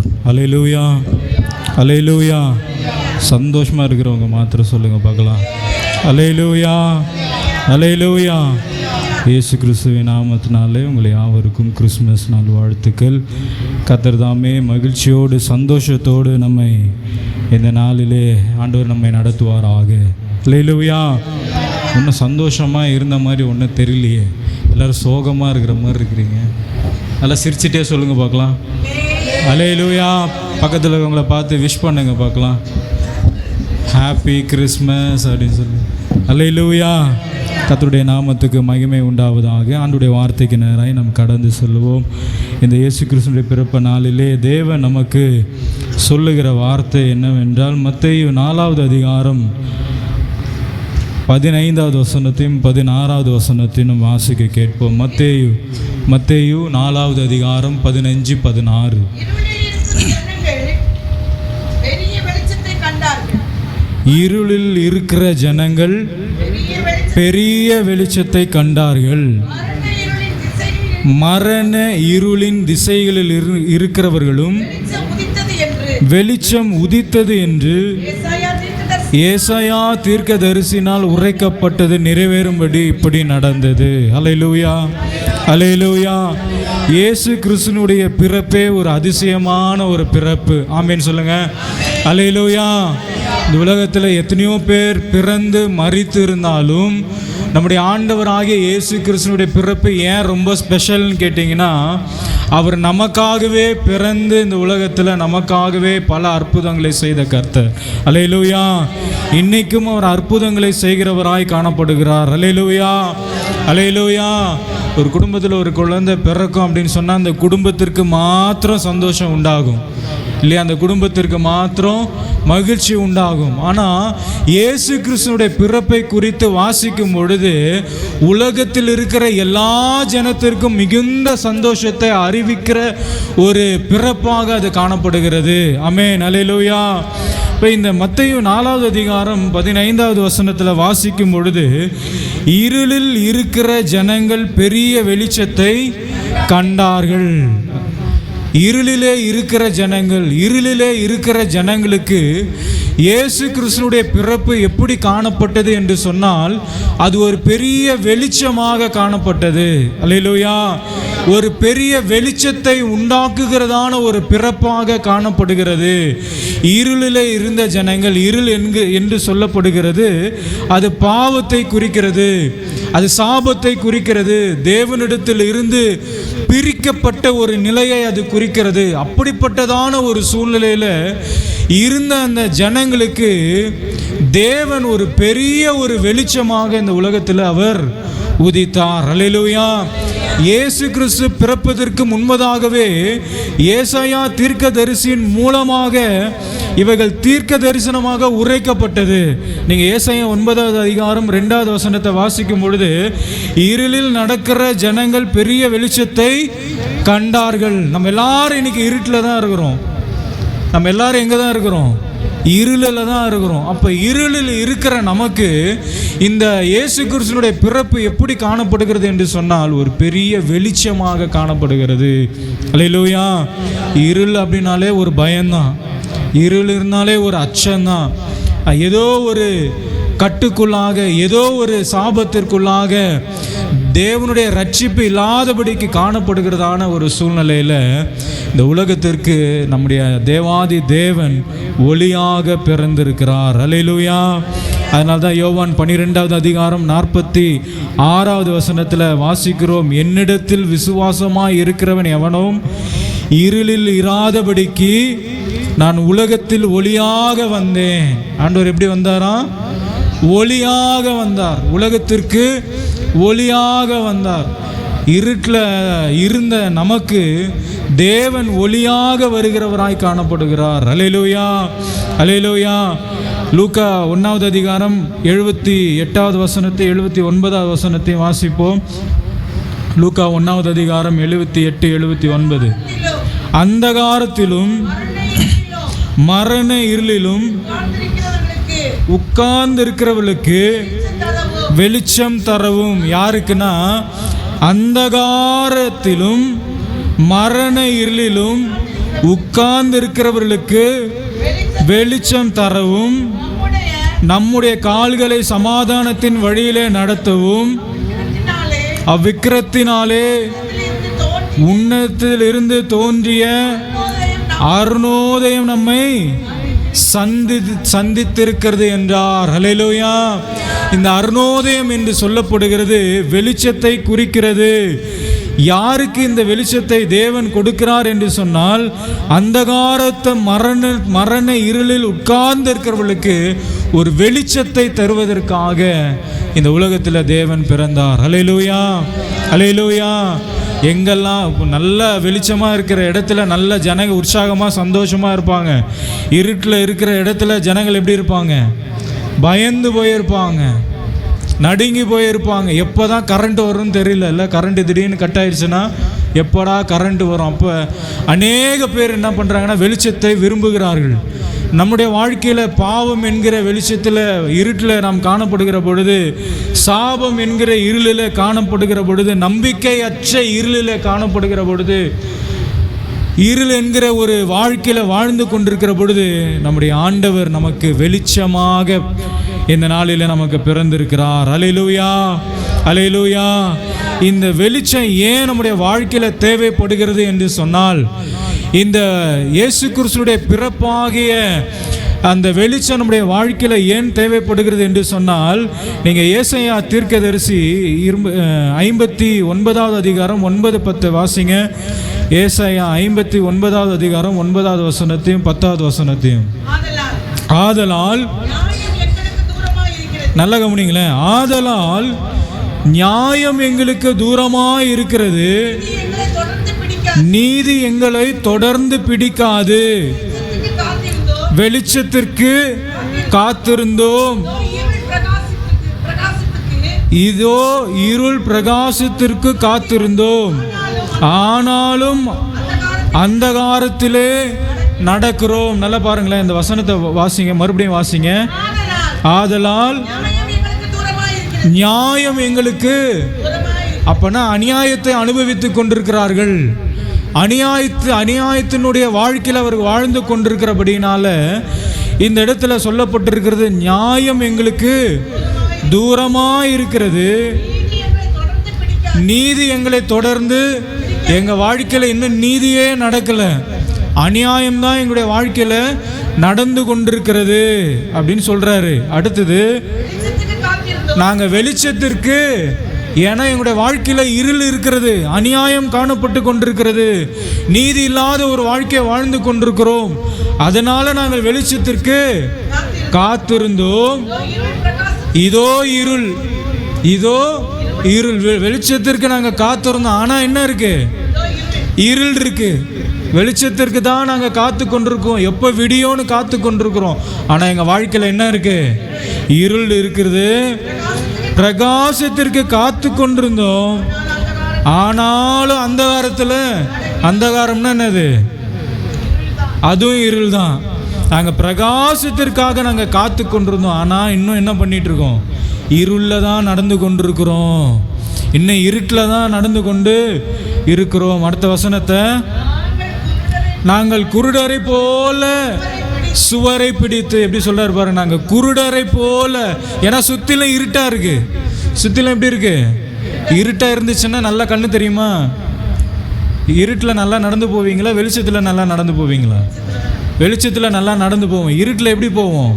Lord. அல்லேலூயா, அல்லேலூயா. சந்தோஷமாக இருக்கிறவங்க மாத்திரம் சொல்லுங்கள் பார்க்கலாம். அல்லேலூயா, அல்லேலூயா. இயேசு கிறிஸ்துவின் நாமத்தினாலே உங்களை யாவருக்கும் கிறிஸ்மஸ் நாள் வாழ்த்துக்கள். கர்த்தர் தாமே மகிழ்ச்சியோடு சந்தோஷத்தோடு நம்மை இந்த நாளிலே ஆண்டவர் நம்மை நடத்துவாராக. அல்லேலூயா. ஒன்றும் சந்தோஷமாக இருந்த மாதிரி ஒன்றும் தெரியலையே, எல்லோரும் சோகமாக இருக்கிற மாதிரி இருக்கிறீங்க. நல்லா சிரிச்சிட்டே சொல்லுங்கள் பார்க்கலாம். அல்லேலூயா. பக்கத்தில் இருக்கவங்கள பார்த்து விஷ் பண்ணுங்க பார்க்கலாம். ஹாப்பி கிறிஸ்மஸ் அப்படின்னு சொல்லி. அல்லேலூயா. கர்த்தருடைய நாமத்துக்கு மகிமை உண்டாவதாக. ஆண்டுடைய வார்த்தைக்கு நேராக நாம் கடந்து செல்வோம். இந்த இயேசு கிறிஸ்துவின் பிறப்பு நாளிலே தேவன் நமக்கு சொல்லுகிற வார்த்தை என்னவென்றால், மத்தேயு 4வது அதிகாரம் 15வது வசனத்தையும் 16வது வசனத்தையும் வாசிக்க கேட்போம். மத்தேயு 4வது அதிகாரம் 15, 16. இருளில் இருக்கிற ஜனங்கள் பெரிய வெளிச்சத்தை கண்டார்கள். மரண இருளின் திசைகளில் இருக்கிறவர்களும் வெளிச்சம் உதித்தது என்று ஏசாயா தீர்க்கதரிசினால் உரைக்கப்பட்டது நிறைவேறும்படி இப்படி நடந்தது. அல்லேலூயா, அல்லேலூயா. இயேசு கிறிஸ்துவினுடைய பிறப்பே ஒரு அதிசயமான ஒரு பிறப்பு. ஆமென் சொல்லுங்க. அல்லேலூயா. இந்த உலகத்தில் எத்தனையோ பேர் பிறந்து மரித்து இருந்தாலும் நம்முடைய ஆண்டவராகிய இயேசு கிறிஸ்துவினுடைய பிறப்பு ஏன் ரொம்ப ஸ்பெஷல்னு கேட்டிங்கன்னா, அவர் நமக்காகவே பிறந்து இந்த உலகத்தில் நமக்காகவே பல அற்புதங்களை செய்த கர்த்தர். அல்லேலூயா. இன்னைக்கும் அவர் அற்புதங்களை செய்கிறவராய் காணப்படுகிறார். அல்லேலூயா, அல்லேலூயா. ஒரு குடும்பத்தில் ஒரு குழந்தை பிறக்கும் அப்படின்னு சொன்னால் அந்த குடும்பத்திற்கு மாத்திரம் சந்தோஷம் உண்டாகும் இல்லையா? அந்த குடும்பத்திற்கு மாத்திரம் மகிழ்ச்சி உண்டாகும். ஆனால் இயேசு கிறிஸ்துவுடைய பிறப்பை குறித்து வாசிக்கும் பொழுது உலகத்தில் இருக்கிற எல்லா ஜனத்திற்கும் மிகுந்த சந்தோஷத்தை அறிவிக்கிற ஒரு பிறப்பாக அது காணப்படுகிறது. ஆமென், அல்லேலூயா. இப்போ இந்த மத்தேயு 4வது அதிகாரம் 15வது வசனத்தில் வாசிக்கும் பொழுது, இருளில் இருக்கிற ஜனங்கள் பெரிய வெளிச்சத்தை கண்டார்கள். இருளிலே இருக்கிற ஜனங்களுக்கு இயேசு கிறிஸ்துவுடைய பிறப்பு எப்படி காணப்பட்டது என்று சொன்னால், அது ஒரு பெரிய வெளிச்சமாக காணப்பட்டது. அல்லேலூயா. ஒரு பெரிய வெளிச்சத்தை உண்டாக்குகிறதான ஒரு பிறப்பாக காணப்படுகிறது. இருளிலே இருந்த ஜனங்கள், இருள் என்று சொல்லப்படுகிறது, அது பாவத்தை குறிக்கிறது, அது சாபத்தை குறிக்கிறது, தேவனிடத்தில் இருந்து பிரிக்கப்பட்ட ஒரு நிலையை அது குறிக்கிறது. அப்படிப்பட்டதான ஒரு சூழ்நிலையில் இருந்த அந்த ஜனங்களுக்கு தேவன் ஒரு பெரிய ஒரு வெளிச்சமாக இந்த உலகத்தில் அவர் உதித்தார். அல்லேலூயா. இயேசு கிறிஸ்து பிறப்பதற்கு முன்பதாகவே ஏசாயா தீர்க்கதரிசியின் மூலமாக இவைகள் தீர்க்க தரிசனமாக உரைக்கப்பட்டது. நீங்கள் ஏசாயா 9வது அதிகாரம் 2வது வசனத்தை வாசிக்கும் பொழுது, இருளில் நடக்கிற ஜனங்கள் பெரிய வெளிச்சத்தை கண்டார்கள். நம்ம எல்லாரும் இன்னைக்கு இருட்டில் தான் இருக்கிறோம். நம்ம எல்லாரும் எங்கே தான் இருக்கிறோம்? இருளில் தான் இருக்கிறோம். அப்போ இருளில் இருக்கிற நமக்கு இந்த இயேசு கிறிஸ்துவினுடைய பிறப்பு எப்படி காணப்படுகிறது என்று சொன்னால், ஒரு பெரிய வெளிச்சமாக காணப்படுகிறது. அல்லேலூயா. இருள் அப்படின்னாலே ஒரு பயம்தான், இருள் இருந்தாலே ஒரு அச்சம்தான். ஏதோ ஒரு கட்டுக்குள்ளாக, ஏதோ ஒரு சாபத்திற்குள்ளாக தேவனுடைய ரட்சிப்பு இல்லாதபடிக்கு காணப்படுகிறதான ஒரு சூழ்நிலையில் இந்த உலகத்திற்கு நம்முடைய தேவாதி தேவன் ஒளியாக பிறந்திருக்கிறார். அல்லேலூயா. அதனால தான் யோவான் 12வது அதிகாரம் 46வது வசனத்தில் வாசிக்கிறோம், என்னிடத்தில் விசுவாசமாய் இருக்கிறவன் எவனும் இருளில் இராதபடிக்கு நான் உலகத்தில் ஒளியாக வந்தேன். ஆண்டவர் எப்படி வந்தாரா? ஒளியாக வந்தார். உலகத்திற்கு ஒளியாக வந்தார். இருட்டில் இருந்த நமக்கு தேவன் ஒளியாக வருகிறவராய் காணப்படுகிறார். அல்லேலூயா, அல்லேலூயா. லூக்கா 1வது அதிகாரம் 78வது வசனத்தை 79வது வசனத்தை வாசிப்போம். லூக்கா 1வது அதிகாரம் 78, 79. அந்தகாரத்திலும் மரண இருளிலும் உட்கார்ந்து இருக்கிறவர்களுக்கு வெளிச்சம் தரவும். யாருக்குன்னா, அந்தகாரத்திலும் மரண இருளிலும் உட்கார்ந்து இருக்கிறவர்களுக்கு வெளிச்சம் தரவும், நம்முடைய கால்களை சமாதானத்தின் வழியிலே நடத்தவும், அவ்விக்கிரத்தினாலே உன்னதத்திலிருந்து தோன்றிய அருணோதயம் நம்மை சந்தித்திருக்கிறது என்றார். ஹல்லேலூயா. இந்த அருணோதயம் என்று சொல்லப்படுகிறது வெளிச்சத்தை குறிக்கிறது. யாருக்கு இந்த வெளிச்சத்தை தேவன் கொடுக்கிறார் என்று சொன்னால், அந்தகாரத்தை மரண இருளில் உட்கார்ந்து இருக்கிறவர்களுக்கு ஒரு வெளிச்சத்தை தருவதற்காக இந்த உலகத்தில் தேவன் பிறந்தார். ஹல்லேலூயா, ஹல்லேலூயா. எங்கெல்லாம் நல்ல வெளிச்சமாக இருக்கிற இடத்துல நல்ல ஜனங்க உற்சாகமாக சந்தோஷமாக இருப்பாங்க. இருட்டில் இருக்கிற இடத்துல ஜனங்கள் எப்படி இருப்பாங்க? பயந்து போயிருப்பாங்க, நடுங்கி போயிருப்பாங்க. எப்போ தான் கரண்ட் வரும்னு தெரியல. கரண்ட்டு திடீர்னு கட் ஆயிடுச்சுன்னா எப்படா கரண்ட் வரும்? அப்போ அநேக பேர் என்ன பண்ணுறாங்கன்னா வெளிச்சத்தை விரும்புகிறார்கள். நம்முடைய வாழ்க்கையில் பாவம் என்கிற வெளிச்சத்தில் இருட்டில் நாம் காணப்படுகிற பொழுது, சாபம் என்கிற இருளில் காணப்படுகிற பொழுது, நம்பிக்கையற்ற இருளில் காணப்படுகிற பொழுது, இருள் என்கிற ஒரு வாழ்க்கையில் வாழ்ந்து கொண்டிருக்கிற பொழுது, நம்முடைய ஆண்டவர் நமக்கு வெளிச்சமாக இந்த நாளில் நமக்கு பிறந்திருக்கிறார். அல்லேலூயா, அல்லேலூயா. இந்த வெளிச்சம் ஏன் நம்முடைய வாழ்க்கையில் தேவைப்படுகிறது என்று சொன்னால், இந்த இயேசு கிறிஸ்துடைய பிறப்பாகிய அந்த வெளிச்சம் நம்முடைய வாழ்க்கையில் ஏன் தேவைப்படுகிறது என்று சொன்னால், நீங்கள் ஏசாயா தீர்க்கதரிசி 59வது அதிகாரம் 9-10 வாசிங்க. ஏசாயா 59வது அதிகாரம் 9வது வசனத்தையும் 10வது வசனத்தையும். ஆதலால், நல்ல கவனிங்களேன், ஆதலால் நியாயம் எங்களுக்கு தூரமாய் இருக்கிறது, நீதி எங்களை தொடர்ந்து பிடிக்காது. வெளிச்சத்திற்கு காத்திருந்தோம், இதோ இருள் பிரகாசத்திற்கு காத்திருந்தோம், ஆனாலும் அந்தகாரத்திலே நடக்கிறோம். நல்லா பாருங்களேன், இந்த வசனத்தை வாசிங்க, மறுபடியும் வாசிங்க. ஆதலால் நியாயம் எங்களுக்கு, அப்பனா அநியாயத்தை அனுபவித்து கொண்டிருக்கிறார்கள். அநியாயத்தினுடைய வாழ்க்கையில் அவர் வாழ்ந்து கொண்டிருக்கிறபடினால இந்த இடத்துல சொல்லப்பட்டிருக்கிறது, நியாயம் எங்களுக்கு தூரமாக இருக்கிறது, நீதி எங்களை தொடர்ந்து, எங்கள் வாழ்க்கையில் இன்னும் நீதியே நடக்கலை, அநியாயம்தான் எங்களுடைய வாழ்க்கையில் நடந்து கொண்டிருக்கிறது அப்படின்னு சொல்கிறாரு. அடுத்தது, நாங்கள் வெளிச்சத்திற்கு, ஏன்னா எங்களுடைய வாழ்க்கையில் இருள் இருக்கிறது, அநியாயம் காணப்பட்டு கொண்டிருக்கிறது, நீதி இல்லாத ஒரு வாழ்க்கையை வாழ்ந்து கொண்டிருக்கிறோம், அதனால நாங்கள் வெளிச்சத்திற்கு காத்திருந்தோம், இதோ இருள், இதோ இருள். வெளிச்சத்திற்கு நாங்கள் காத்திருந்தோம், ஆனால் என்ன இருக்கு? இருள் இருக்கு. வெளிச்சத்திற்கு தான் நாங்கள் காத்து கொண்டிருக்கோம், எப்போ விடியோன்னு காத்து கொண்டிருக்கிறோம், ஆனால் எங்கள் வாழ்க்கையில் என்ன இருக்கு? இருள் இருக்கிறது. பிரகாசத்திற்கு காத்து கொண்டிருந்தோம், ஆனாலும் அந்தகாரத்தில், அந்தகாரம்னா என்னது? அதுவும் இருள் தான். நாங்கள் பிரகாசத்திற்காக நாங்கள் காத்து கொண்டிருந்தோம், ஆனால் இன்னும் என்ன பண்ணிட்டு இருக்கோம்? இருளில் தான் நடந்து கொண்டிருக்கிறோம், இன்னும் இருட்டில் தான் நடந்து கொண்டு இருக்கிறோம். அடுத்த வசனத்தை, நாங்கள் குருடரை போல சுவரை பிடித்து, எப்படி சொல்றாரு பாருங்க, நாங்கள் குருடரை போல, ஏன்னா சுத்திலும் இருட்டா இருக்கு. சுத்திலும் எப்படி இருக்கு? இருட்டா இருந்துச்சுன்னா நல்லா கண்ணு தெரியுமா? இருட்டில் நல்லா நடந்து போவீங்களா? வெளிச்சத்தில் நல்லா நடந்து போவீங்களா? வெளிச்சத்தில் நல்லா நடந்து போவோம். இருட்டில் எப்படி போவோம்?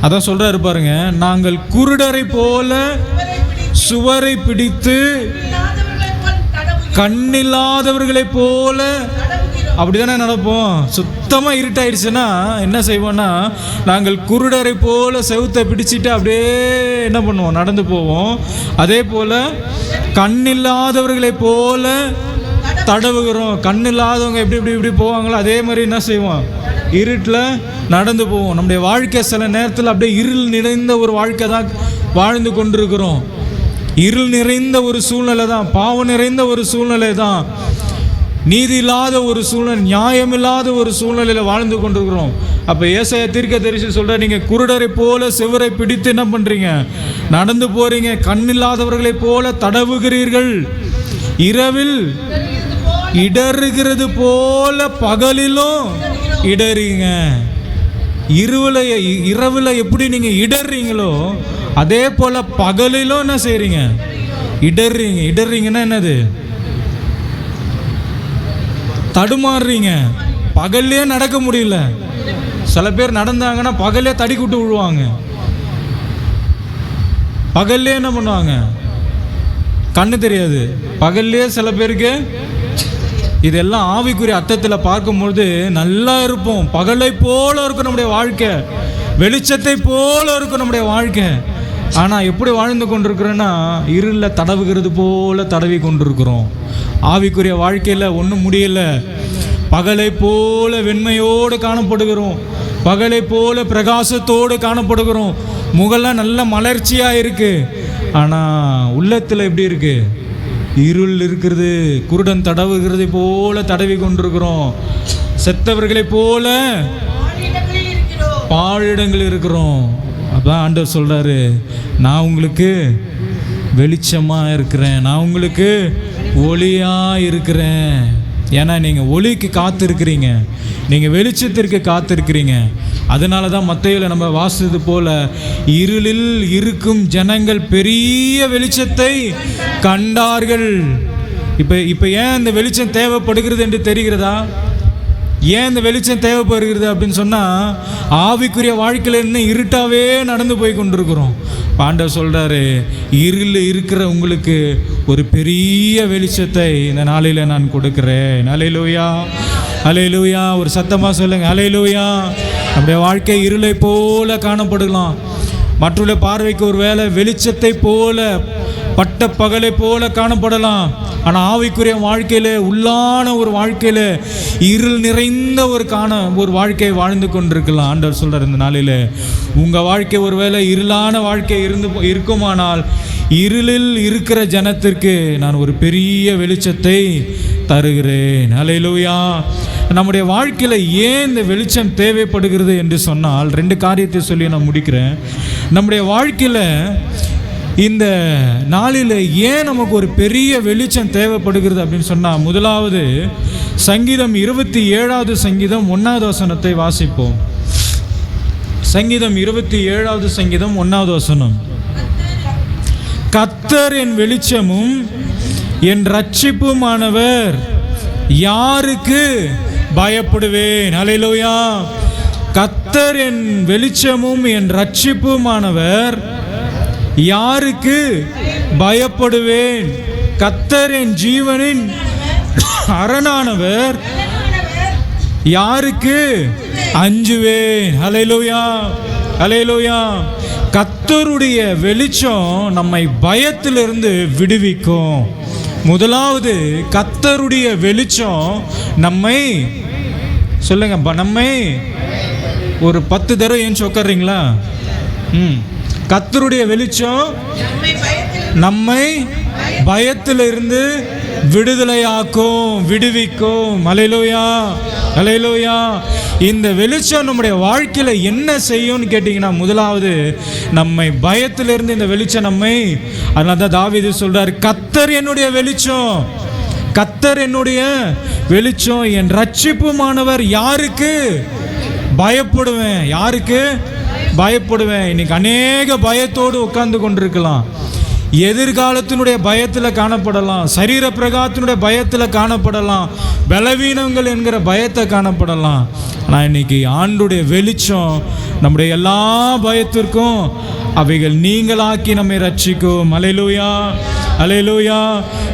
அதான் சொல்றாரு பாருங்க, நாங்கள் குருடரை போல சுவரை பிடித்து கண்ணில்லாதவர்களை போல, அப்படிதானே நடப்போம். சுத்தமாக இருட்டாயிடுச்சுன்னா என்ன செய்வோம்னா, நாங்கள் குருடரை போல செவுத்தை பிடிச்சிட்டு அப்படியே என்ன பண்ணுவோம்? நடந்து போவோம். அதே போல் கண்ணில்லாதவர்களை போல தடவுகிறோம். கண்ணில்லாதவங்க எப்படி இப்படி இப்படி போவாங்களோ அதே மாதிரி என்ன செய்வோம்? இருட்டில் நடந்து போவோம். நம்முடைய வாழ்க்கை சில நேரத்தில் அப்படியே இருள் நிறைந்த ஒரு வாழ்க்கை தான் வாழ்ந்து கொண்டிருக்கிறோம். இருள் நிறைந்த ஒரு சூழ்நிலை தான், பாவம் நிறைந்த ஒரு சூழ்நிலை தான், நீதி இல்லாத ஒரு சூழ்நிலை, நியாயமில்லாத ஒரு சூழ்நிலையில் வாழ்ந்து கொண்டிருக்கிறோம். அப்போ ஏசாயா தீர்க்கதரிசி சொல்கிற, நீங்கள் குருடரை போல செவரை பிடித்து என்ன பண்ணுறீங்க? நடந்து போகிறீங்க. கண்ணில்லாதவர்களை போல தடவுகிறீர்கள். இரவில் இடறுகிறது போல பகலிலும் இடறீங்க. இரவுல எப்படி நீங்க இடறீங்களோ அதே போல பகலிலும் என்ன செய்றீங்க? இடறீங்க. இடறீங்கன்னா என்னது? தடுமாறுறீங்க. பகல்லே நடக்க முடியல. சில பேர் நடந்தாங்கன்னா பகல்லே தடிக்கிட்டு விழுவாங்க. பகல்லே என்ன பண்ணுவாங்க? கண்ணு தெரியாது. பகல்லே சில பேருக்கு இதெல்லாம் ஆவிக்குரிய அர்த்தத்தில் பார்க்கும்பொழுது நல்லா இருப்போம். பகலை போல இருக்கும் நம்முடைய வாழ்க்கை, வெளிச்சத்தை போல இருக்கும் நம்முடைய வாழ்க்கை. ஆனால் எப்படி வாழ்ந்து கொண்டிருக்கிறோன்னா இருளில் தடவுகிறது போல தடவி கொண்டிருக்கிறோம். ஆவிக்குரிய வாழ்க்கையில் ஒன்றும் முடியல. பகலை போல வெண்மையோடு காணப்படுகிறோம், பகலை போல பிரகாசத்தோடு காணப்படுகிறோம். முகெல்லாம் நல்ல மலர்ச்சியாக இருக்குது. ஆனால் உள்ளத்தில் எப்படி இருக்குது? இருள் இருக்கிறது. குருடன் தடவுகிறது போல தடவி கொண்டிருக்கிறோம். செத்தவர்களை போல பாழிடங்கள் இருக்கிறோம். அதான் ஆண்டவர் சொல்றாரு, நான் உங்களுக்கு வெளிச்சமா இருக்கிறேன், நான் உங்களுக்கு ஒளியா இருக்கிறேன். ஏன்னா நீங்கள் ஒளிக்கு காத்திருக்கிறீங்க, நீங்கள் வெளிச்சத்திற்கு காத்திருக்கிறீங்க. அதனால தான் மத்தேயுல நம்ம வாசித்தது போல இருளில் இருக்கும் ஜனங்கள் பெரிய வெளிச்சத்தை கண்டார்கள். இப்போ ஏன் இந்த வெளிச்சம் தேவைப்படுகிறது என்று தெரிகிறதா? ஏன் இந்த வெளிச்சம் தேவைப்படுகிறது அப்படின்னு சொன்னால், ஆவிக்குரிய வாழ்க்கையில் இன்னும் இருட்டாவே நடந்து போய் கொண்டிருக்கிறோம். ஆண்டவர் சொல்கிறாரு, இருளில் இருக்கிற உங்களுக்கு ஒரு பெரிய வெளிச்சத்தை இந்த நாளில் நான் கொடுக்கிறேன். அல்லேலூயா, அல்லேலூயா. ஒரு சத்தமாக சொல்லுங்க, அல்லேலூயா. நம்முடைய வாழ்க்கை இருளை போல காணப்படலாம். மற்றொரு பார்வைக்கு ஒரு வேளை வெளிச்சத்தை போல பட்ட பகலை போல காணப்படலாம். ஆனால் ஆவிக்குரிய வாழ்க்கையில், உள்ளான ஒரு வாழ்க்கையில் இருள் நிறைந்த ஒரு வாழ்க்கையை வாழ்ந்து கொண்டிருக்கலாம். ஆண்டவர் சொல்கிறார், இந்த நாளில் உங்கள் வாழ்க்கை ஒரு வேளை இருளான வாழ்க்கை இருக்குமானால் இருளில் இருக்கிற ஜனத்திற்கு நான் ஒரு பெரிய வெளிச்சத்தை தருகிறேன். அல்லேலூயா. நம்முடைய வாழ்க்கையில் ஏன் இந்த வெளிச்சம் தேவைப்படுகிறது என்று சொன்னால் 2 காரியத்தை சொல்லி நான் முடிக்கிறேன். நம்முடைய வாழ்க்கையில் இந்த நாளில் ஏன் நமக்கு ஒரு பெரிய வெளிச்சம் தேவைப்படுகிறது அப்படின்னு சொன்னால், முதலாவது சங்கீதம் 27வது சங்கீதம் 1வது வசனத்தை வாசிப்போம். சங்கீதம் 27வது சங்கீதம் 1வது வசனம். கர்த்தர் என் வெளிச்சமும் என் இரட்சிப்புமானவர், யாருக்கு பயப்படுவேன்? அல்லேலூயா. கர்த்தர் என் வெளிச்சமும் என் இரட்சிப்புமானவர், யாருக்கு பயப்படுவேன்? கர்த்தர் என் ஜீவனின் அரணானவர், யாருக்கு அஞ்சுவேன்? அல்லேலூயா, அல்லேலூயா. கர்த்தருடைய வெளிச்சம் நம்மை பயத்திலிருந்து விடுவிக்கும். முதலாவது, கர்த்தருடைய வெளிச்சம் நம்மை, சொல்லுங்க, நம்மை ஒரு 10 தடவை ஏன் உட்கார்றீங்களா? கர்த்தருடைய வெளிச்சம் நம்மை பயத்திலிருந்து விடுதலையாக்கும், விடுவிக்கும். அல்லேலூயா, அல்லேலூயா. இந்த வெளிச்சம் நம்முடைய வாழ்க்கையில் என்ன செய்யும்னு கேட்டிங்கன்னா, முதலாவது நம்மை பயத்திலிருந்து இந்த வெளிச்சம் நம்மை, அதனால தான் தாவீது சொல்றார், கர்த்தர் என்னுடைய வெளிச்சம், கர்த்தர் என்னுடைய வெளிச்சம், என் இரட்சிப்புமானவர், யாருக்கு பயப்படுவேன்? யாருக்கு பயப்படுவேன்? இன்னைக்கு அநேக பயத்தோடு உட்கார்ந்து கொண்டிருக்கலாம். எதிர்காலத்தினுடைய பயத்தில் காணப்படலாம், சரீர பிரகாரத்தினுடைய பயத்தில் காணப்படலாம், பலவீனங்கள் என்கிற பயத்தை காணப்படலாம். ஆனால் இன்னைக்கு ஆண்டுடைய வெளிச்சம் நம்முடைய எல்லா பயத்திற்கும் அவைகள் நீங்களாக்கி நம்மை ரட்சிக்கும். அல்லேலூயா, அல்லேலூயா.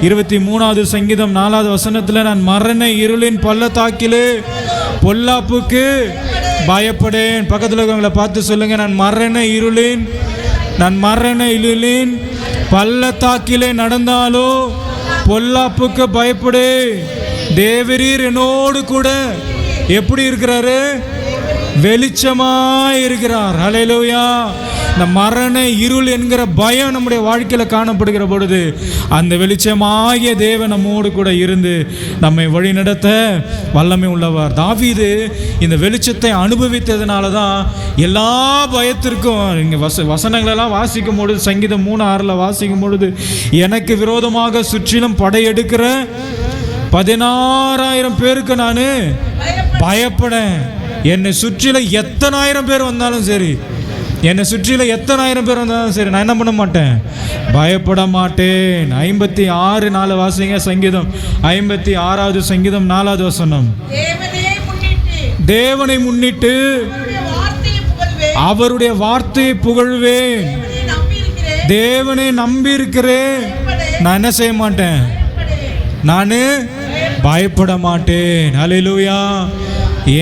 23வது சங்கீதம் 4வது வசனத்தில், நான் மரண இருளின் பள்ளத்தாக்கிலே பொல்லாப்புக்கு பயப்படேன். பக்கத்தில் இருக்கவங்களை பார்த்து சொல்லுங்க, நான் மரண இருளின் பள்ளத்தாக்கிலே நடந்தாலோ பொல்லாப்புக்கு பயப்படு. தேவரீர் என்னோடு கூட எப்படி இருக்கிறாரு? வெளிச்சமாய் இருக்கிறார். அல்லேலூயா. இந்த மரண இருள் என்கிற பயம் நம்முடைய வாழ்க்கையில் காணப்படுகிற பொழுது அந்த வெளிச்சமாகிய தேவன் நம்மோடு கூட இருந்து நம்மை வழி நடத்த வல்லமை உள்ளவர். தாவீது இந்த வெளிச்சத்தை அனுபவித்ததுனால தான் எல்லா பயத்திற்கும், இங்கே வசனங்களெல்லாம் வாசிக்கும் பொழுது, சங்கீதம் 3:6 வாசிக்கும் பொழுது, எனக்கு விரோதமாக சுற்றிலும் படையெடுக்கிற 16,000 பேருக்கு நான் பயப்படேன். என்னை சுற்றில எத்தனை ஆயிரம் பேர் வந்தாலும் சரி, என்னை சுற்றில எத்தனை ஆயிரம் பேர் வந்தாலும் சரி, நான் என்ன பண்ண மாட்டேன், பயப்பட மாட்டேன். 56:4 வாசிங்க. சங்கீதம் 56வது சங்கீதம் 4வது வசனம். தேவனை முன்னிட்டு அவருடைய வார்த்தையை புகழ்வேன். தேவனை நம்பி இருக்கிறேன். நான் என்ன செய்ய மாட்டேன், நான் பயப்பட மாட்டேன். அல்லேலூயா.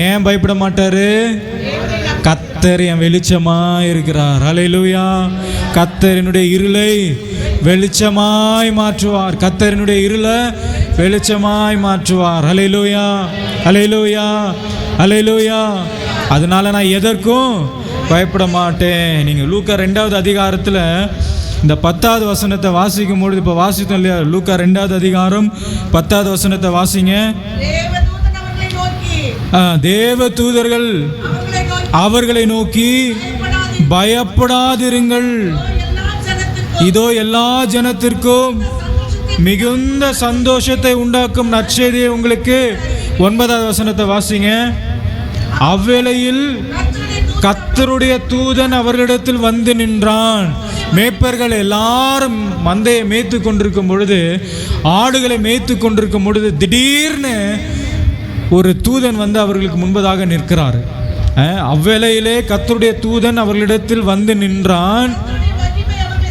ஏன் பயப்பட மாட்டாரு? கர்த்தர் என் வெளிச்சமா இருக்கிறார். அல்லேலூயா. கர்த்தரினுடைய இருளை வெளிச்சமாய் மாற்றுவார். கர்த்தரினுடைய இருளை வெளிச்சமாய் மாற்றுவார். அல்லேலூயா, அல்லேலூயா, அல்லேலூயா. அதனால நான் எதற்கும் பயப்பட மாட்டேன். நீங்கள் லூக்கா 2வது அதிகாரத்தில் இந்த 10வது வசனத்தை வாசிக்கும் பொழுது, இப்போ வாசித்தோம் இல்லையா, லூக்கா 2வது அதிகாரம் 10வது வசனத்தை வாசிங்க. தேவ தூதர்கள் அவர்களை நோக்கி பயப்படாதிருங்கள், இதோ எல்லா ஜனத்திற்கும் மிகுந்த சந்தோஷத்தை உண்டாக்கும் நற்செய்தியை உங்களுக்கு. 9வது வசனத்தை வாசிங்க. அவ்வேளையில் கர்த்தருடைய தூதன் அவர்களிடத்தில் வந்து நின்றான். மேய்ப்பர்கள் எல்லாரும் மந்தையை மேய்த்து கொண்டிருக்கும் பொழுது, ஆடுகளை மேய்த்து கொண்டிருக்கும் பொழுது, திடீர்னு ஒரு தூதன் வந்து அவர்களுக்கு முன்பதாக நிற்கிறார். அவ்வேளையிலே கர்த்தருடைய தூதன் அவர்களிடத்தில் வந்து நின்றான்.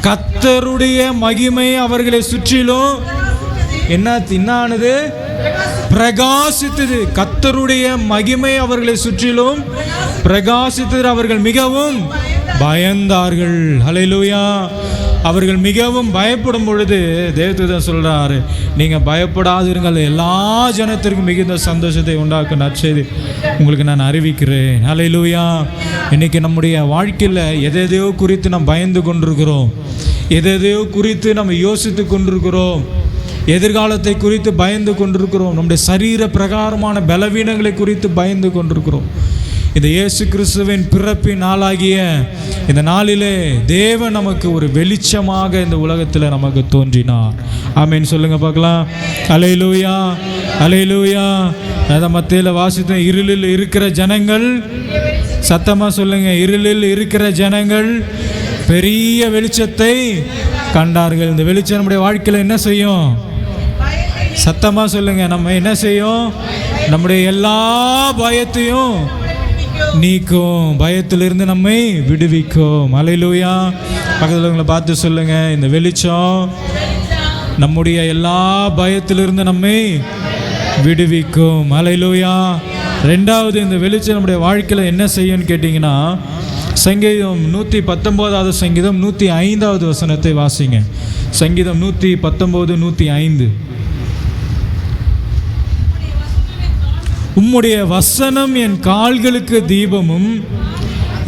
கர்த்தருடைய மகிமை அவர்களை சுற்றிலும் என்னானது, பிரகாசித்தது. கர்த்தருடைய மகிமை அவர்களை சுற்றிலும் பிரகாசித்தது. அவர்கள் மிகவும் பயந்தார்கள். ஹல்லேலூயா. அவர்கள் மிகவும் பயப்படும் பொழுது தேவதூதன் சொல்றாரு, நீங்க பயப்படாதிருங்கள், எல்லா ஜனத்திற்கும் மிகுந்த சந்தோஷத்தை உண்டாக்கும் நற்செய்தி உங்களுக்கு நான் அறிவிக்கிறேன். ஹல்லேலூயா. இன்னைக்கு நம்முடைய வாழ்க்கையில் எதையோ குறித்து நாம் பயந்து கொண்டிருக்கிறோம், எதையோ குறித்து நம்ம யோசித்து கொண்டிருக்கிறோம், எதிர்காலத்தை குறித்து பயந்து கொண்டிருக்கிறோம், நம்முடைய சரீர பிரகாரமான பலவீனங்களை குறித்து பயந்து கொண்டிருக்கிறோம். இந்த இயேசு கிறிஸ்துவின் பிறப்பின் நாளாகிய இந்த நாளிலே தேவன் நமக்கு ஒரு வெளிச்சமாக இந்த உலகத்தில் நமக்கு தோன்றினார். ஆமென் சொல்லுங்க பார்க்கலாம். அல்லேலூயா, அல்லேலூயா. அதை மத்தியில் வாசித்த இருளில் இருக்கிற ஜனங்கள், சத்தமாக சொல்லுங்க, இருளில் இருக்கிற ஜனங்கள் பெரிய வெளிச்சத்தை கண்டார்கள். இந்த வெளிச்சம் நம்முடைய வாழ்க்கையில் என்ன செய்யும்? சத்தமாக சொல்லுங்க, நம்ம என்ன செய்யும்? நம்முடைய எல்லா பயத்தையும் நீக்கும், பயத்திலிருந்து நம்மை விடுவிக்கும். அல்லேலூயா. பக்கத்தில் உங்களை பார்த்து சொல்லுங்க, இந்த வெளிச்சம் நம்முடைய எல்லா பயத்திலிருந்து நம்மை விடுவிக்கும். அல்லேலூயா. 2வது, இந்த வெளிச்சம் நம்முடைய வாழ்க்கையில் என்ன செய்யும்னு கேட்டிங்கன்னா, சங்கீதம் 119வது சங்கீதம் 105வது வசனத்தை வாசிங்க. சங்கீதம் 119, 105. உம்முடைய வசனம் என் கால்களுக்கு தீபமும்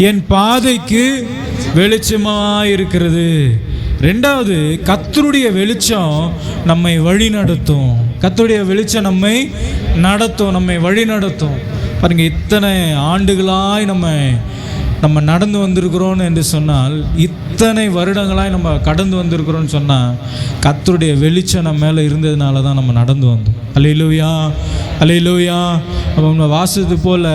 என் பாதைக்கு வெளிச்சமாயிருக்கிறது. 2வது, கர்த்தருடைய வெளிச்சம் நம்மை வழி நடத்தும். கர்த்தருடைய வெளிச்சம் நம்மை நடத்தும், நம்மை வழி நடத்தும். பாருங்க, இத்தனை ஆண்டுகளாய் நம்ம நடந்து வந்திருக்கிறோன்னு என்று சொன்னால், இத்தனை வருடங்களாய் நம்ம கடந்து வந்திருக்கிறோன்னு சொன்னால், கர்த்தருடைய வெளிச்சம் நம்ம மேலே இருந்ததுனால தான் நம்ம நடந்து வந்தோம். அல்லேலூயா, அல்லேலூயா. நம்ம வாசது போல்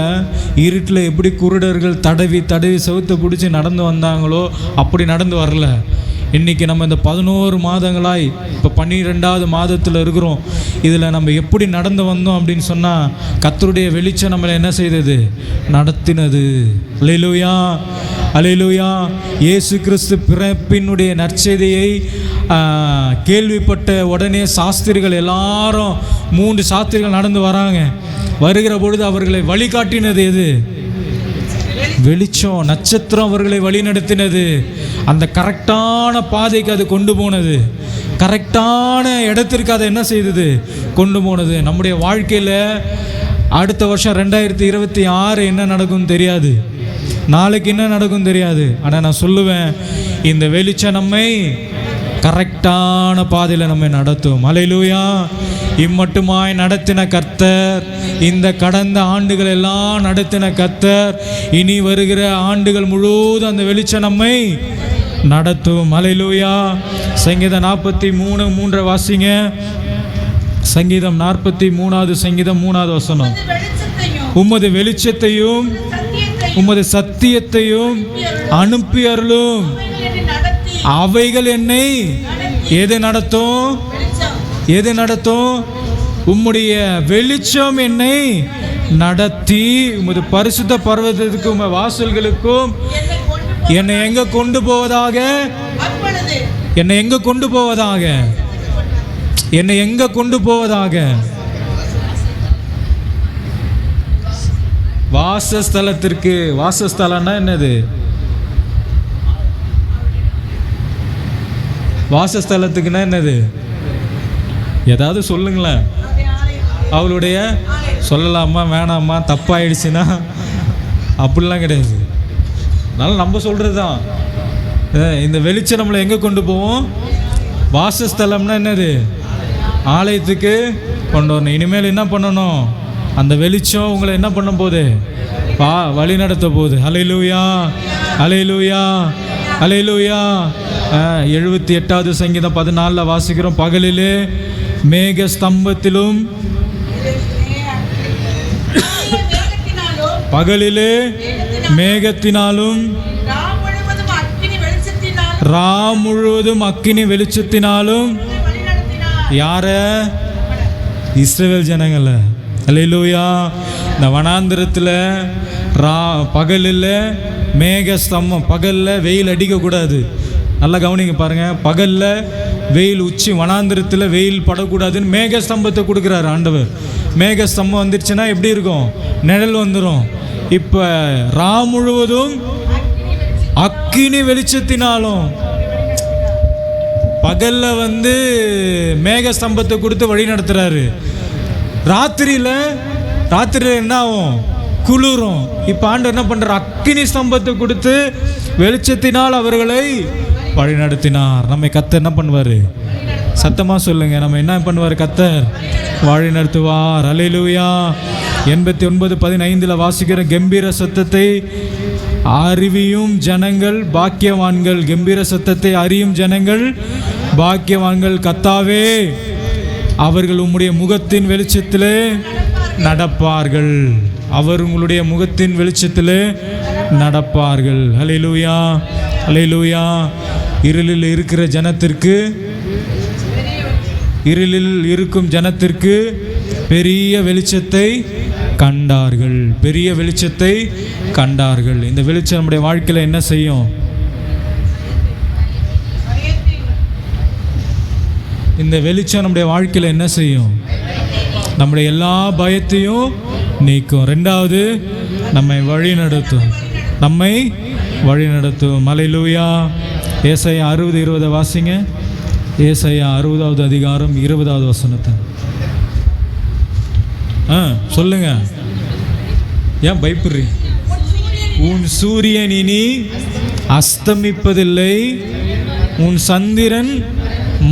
இருட்டில் எப்படி குருடர்கள் தடவி தடவி செவுத்தை பிடிச்சி நடந்து வந்தாங்களோ அப்படி நடந்து வரல. இன்றைக்கி நம்ம இந்த 11 மாதங்களாய் இப்போ 12வது மாதத்தில் இருக்கிறோம். இதில் நம்ம எப்படி நடந்து வந்தோம் அப்படின்னு சொன்னால், கர்த்தருடைய வெளிச்சம் நம்மளை என்ன செய்தது? நடத்தினது. அல்லேலூயா, அல்லேலூயா. இயேசு கிறிஸ்து பிறப்பினுடைய நற்செய்தியை கேள்விப்பட்ட உடனே சாஸ்திரிகள் எல்லாரும் 3 சாஸ்திரிகள் நடந்து வராங்க. வருகிற பொழுது அவர்களை வழிகாட்டினது எது? வெளிச்சம், நட்சத்திரம் அவர்களை வழி நடத்தினது. அந்த கரெக்டான பாதைக்கு அது கொண்டு போனது, கரெக்டான இடத்திற்கு அதை என்ன செய்தது? கொண்டு போனது. நம்முடைய வாழ்க்கையில் அடுத்த வருஷம் 2026 என்ன நடக்கும்னு தெரியாது, நாளைக்கு என்ன நடக்கும் தெரியாது. ஆனால் நான் சொல்லுவேன், இந்த வெளிச்சம் நம்மை கரெக்டான பாதையில் நம்மை நடத்தும். அல்லேலூயா. இம்மட்டுமாய் நடத்தின கர்த்தர், இந்த கடந்த ஆண்டுகள் எல்லாம் நடத்தின கர்த்தர், இனி வருகிற ஆண்டுகள் முழுவதும் அந்த வெளிச்சம் நம்மை நடத்தும். அல்லேலூயா. சங்கீதம் 43:3 வாசிங்க. சங்கீதம் 43 சங்கீதம் 3 வசனம். உமது வெளிச்சத்தையும் உமது சத்தியத்தையும் அனுப்பி அருளும். அவைகள் என்னை எது நடத்தும்? எது நடத்தும்? உம்முடைய வெளிச்சம் என்னை நடத்தி உமது பரிசுத்த பர்வதத்துக்கும் வாசல்களுக்கும் என்னை எங்க கொண்டு போவதாக? என்னை எங்க கொண்டு போவதாக? என்னை எங்க கொண்டு போவதாக? வாசஸ்தலத்திற்கு. வாசஸ்தலம்னா என்னது? வாசஸ்தலத்துக்குன்னா என்னது? ஏதாவது சொல்லுங்களேன். அவளுடைய சொல்லலாமா வேணாமா தப்பாயிடுச்சுன்னா அப்படிலாம் கிடையாது. அதனால நம்ம சொல்கிறது தான். இந்த வெளிச்சம் நம்மளை எங்கே கொண்டு போவோம்? வாசஸ்தலம்னா என்னது? ஆலயத்துக்கு கொண்டு வரணும். இனிமேல் என்ன பண்ணணும்? அந்த வெளிச்சம் உங்களை என்ன பண்ண போகுது? வழி நடத்த போகுது. அல்லேலூயா, அல்லேலூயா, அல்லேலூயா. 78வது சங்கீதம் 14 வாசிக்கிறோம். பகலிலே மேக ஸ்தம்பத்திலும் பகலிலே மேகத்தினாலும் ரா முழுவதும் அக்கினி வெளிச்சத்தினாலும் யார? இஸ்ரவேல் ஜனங்கள. அல்லேலூயா. இந்த வனாந்திரத்தில் பகலில் மேக ஸ்தம்பம். பகலில் வெயில் அடிக்கக்கூடாது. நல்லா கவனிங்க பாருங்கள். பகலில் வெயில் உச்சி, வனாந்திரத்தில் வெயில் படக்கூடாதுன்னு மேக ஸ்தம்பத்தை கொடுக்குறாரு ஆண்டவர். மேக ஸ்தம்பம் வந்துருச்சுன்னா எப்படி இருக்கும்? நிழல் வந்துடும். இப்போ ரா முழுவதும் அக்கினி வெளிச்சத்தினாலும். பகலில் மேக ஸ்தம்பத்தை கொடுத்து வழி நடத்துகிறாரு. ராத்திரியில் என்ன ஆகும்? குளிரும். இப்போ ஆண்டவர் என்ன பண்ணுறார்? அக்கினி ஸ்தம்பத்தை கொடுத்து வெளிச்சத்தினால் அவர்களை வழி நடத்தினார். நம்ம கர்த்தர் என்ன பண்ணுவார்? சத்தமாக சொல்லுங்க. நம்ம என்ன பண்ணுவார்? கர்த்தர் வழி நடத்துவார். அல்லேலூயா. 89:15 வாசிக்கிற கம்பீர சத்தத்தை அறிவியும் ஜனங்கள் பாக்கியவான்கள். கம்பீர சத்தத்தை அறியும் ஜனங்கள் பாக்கியவான்கள். கர்த்தாவே, அவர்கள் உம்முடைய முகத்தின் வெளிச்சத்திலே நடப்பார்கள். அவர் உங்களுடைய முகத்தின் வெளிச்சத்திலே நடப்பார்கள். அல்லேலூயா, அல்லேலூயா. இருளில் இருக்கிற ஜனத்திற்கு, இருளில் இருக்கும் ஜனத்திற்கு பெரிய வெளிச்சத்தை கண்டார்கள். பெரிய வெளிச்சத்தை கண்டார்கள். இந்த வெளிச்சம் நம்முடைய வாழ்க்கையில் என்ன செய்யும்? இந்த வெளிச்சம் நம்முடைய வாழ்க்கையில் என்ன செய்யும்? நம்முடைய எல்லா பயத்தையும் நீக்கும். ரெண்டாவது, நம்மை வழி நடத்தும். நம்மை வழி நடத்தும். அல்லேலூயா. ஏசாயா 60:20 வாசிங்க. ஏசாயா 60வது அதிகாரம் 20வது வசனத்தை சொல்லுங்க. ஏன் பயப்படுறீங்க? உன் சூரியன் இனி அஸ்தமிப்பதில்லை, உன் சந்திரன்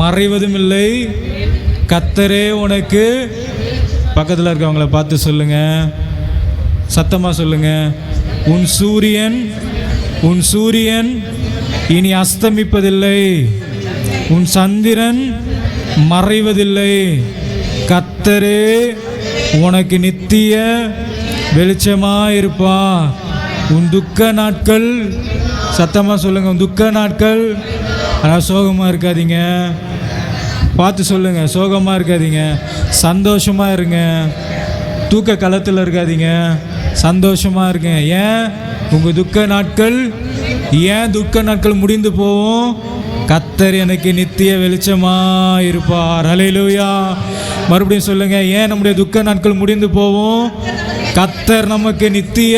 மறைவதும் இல்லை. கர்த்தரே உனக்கு. பக்கத்தில் இருக்கவங்கள பார்த்து சொல்லுங்க, சத்தமாக சொல்லுங்க. உன் சூரியன் இனி அஸ்தமிப்பதில்லை, உன் சந்திரன் மறைவதில்லை. கர்த்தரே உனக்கு நித்திய வெளிச்சமாயிருப்பா. உன் துக்க நாட்கள், சத்தமாக சொல்லுங்க, உன் துக்க நாட்கள். ஆனால் சோகமாக இருக்காதீங்க. பார்த்து சொல்லுங்க, சோகமாக இருக்காதீங்க, சந்தோஷமாக இருங்க. தூக்க களத்தில் இருக்காதீங்க, சந்தோஷமாக இருங்க. ஏன் உங்கள் துக்க நாட்கள், ஏன் துக்க நாட்கள் முடிந்து போவோம்? கர்த்தர் எனக்கு நித்திய வெளிச்சமாக இருப்பார். அல்லேலூயா. மறுபடியும் சொல்லுங்க, ஏன் நம்முடைய துக்க நாட்கள் முடிந்து போவோம்? கர்த்தர் நமக்கு நித்திய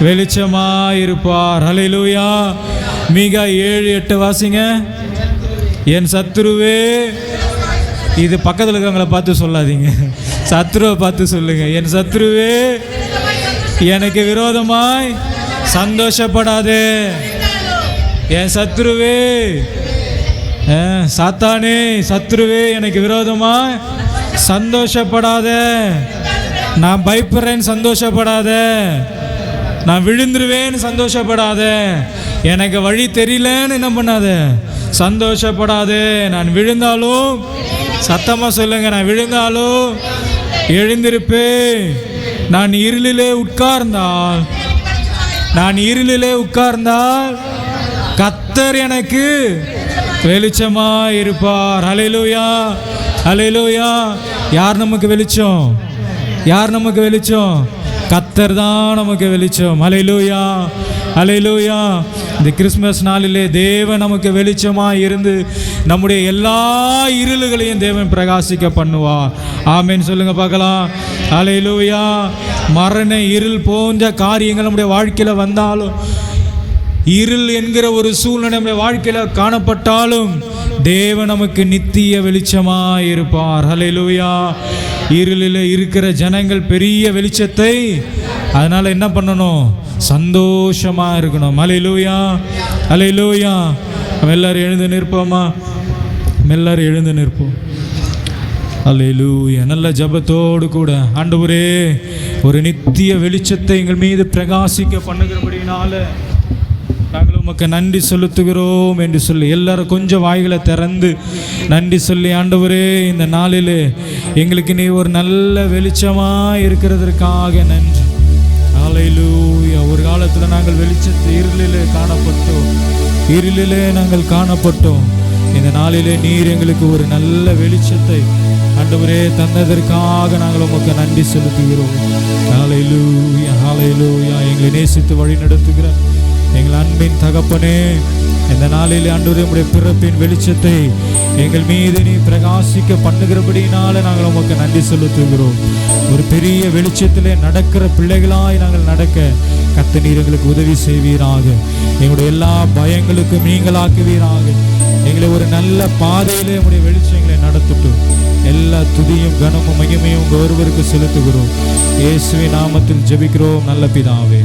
வெளிச்சமாக இருப்பார். அல்லேலூயா. மீகா 7:8 வாசிங்க. என் சத்துருவே, இது பக்கத்தில் இருக்கவங்கள பார்த்து சொல்லாதீங்க, சத்துருவை பார்த்து சொல்லுங்க. என் சத்துருவே, எனக்கு விரோதமாய் சந்தோஷப்படாதே. என் சத்துருவே, சாத்தானே, சத்துருவே, எனக்கு விரோதமாய் சந்தோஷப்படாத. நான் பயப்படுறேன்னு சந்தோஷப்படாத, நான் விழுந்துருவேன்னு சந்தோஷப்படாத, எனக்கு வழி தெரியலன்னு என்ன பண்ணாத, சந்தோஷப்படாதே. நான் விழுந்தாலும் சத்தமா சொல்லுங்க. நான் விழுந்தாலும் எழுந்திருப்பேன். நான் இருளிலே உட்கார்ந்தால் கர்த்தர் எனக்கு வெளிச்சமாய் இருப்பார். ஹல்லேலூயா, ஹல்லேலூயா. யார் நமக்கு வெளிச்சம்? கர்த்தர் தான் நமக்கு வெளிச்சம். ஹல்லேலூயா, ஹல்லேலூயா. இந்த கிறிஸ்மஸ் நாளிலே தேவன் நமக்கு வெளிச்சமாக இருந்து நம்முடைய எல்லா இருளுகளையும் தேவன் பிரகாசிக்க பண்ணுவார். ஆமென் சொல்லுங்க பார்க்கலாம். ஹல்லேலூயா. மரண இருள் போன்ற காரியங்கள் நம்முடைய வாழ்க்கையில் வந்தாலும், இருள் என்கிற ஒரு சூழ்நிலை நம்முடைய வாழ்க்கையில் காணப்பட்டாலும், தேவன் நமக்கு நித்திய வெளிச்சமாக இருப்பார். ஹல்லேலூயா. இருளில் இருக்கிற ஜனங்கள் பெரிய வெளிச்சத்தை, அதனால் என்ன பண்ணணும்? சந்தோஷமாக இருக்கணும். ஹல்லேலூயா, ஹல்லேலூயா. எல்லாரும் எழுந்து நிற்போமா? எல்லாரும் எழுந்து நிற்போம். ஹல்லேலூயா. நல்ல ஜெபத்தோடு கூட, ஆண்டவரே ஒரு நித்திய வெளிச்சத்தை எங்கள் மீது பிரகாசிக்க பண்ணுகிறபடினால நாங்கள் உமக்கு நன்றி செலுத்துகிறோம் என்று சொல்லி எல்லாரும் கொஞ்சம் வாய்களை திறந்து நன்றி சொல்லி, ஆண்டவரே இந்த நாளில் எங்களுக்கு நீ ஒரு நல்ல வெளிச்சமாக இருக்கிறதற்காக நன்றி. ஹல்லேலூயா. ஒரு காலத்தில் நாங்கள் வெளிச்சத்தை இருளிலே நாங்கள் காணப்பட்டோம். இந்த நாளிலே நீர் எங்களுக்கு ஒரு நல்ல வெளிச்சத்தை ஆண்டவரே தந்ததற்காக நாங்கள் உமக்கு நன்றி செலுத்துகிறோம். ஹல்லேலூயா, ஹல்லேலூயா. எங்களை நேசித்து வழி நடத்துகிற எங்கள் அன்பின் தகப்பனே, இந்த நாளில் ஆண்டவரே உம்முடைய பிறப்பின் வெளிச்சத்தை எங்கள் மீது நீ பிரகாசிக்க பண்ணுகிறபடினால நாங்கள் உமக்கு நன்றி செலுத்துகிறோம். ஒரு பெரிய வெளிச்சத்திலே நடக்கிற பிள்ளைகளாய் நாங்கள் நடக்க கர்த்தர் நீர் எங்களுக்கு உதவி செய்வீராக. எங்களுடைய எல்லா பயங்களுக்கும் நீங்களாக்குவீராக. எங்களை ஒரு நல்ல பாதையிலே உம்முடைய வெளிச்சங்களை நடத்தட்டும். எல்லா துதியும் கனமும் மகிமையும் உங்கள் ஒருவருக்கு செலுத்துகிறோம். இயேசுவின் நாமத்தில் ஜெபிக்கிறோம் நல்ல பிதாவே.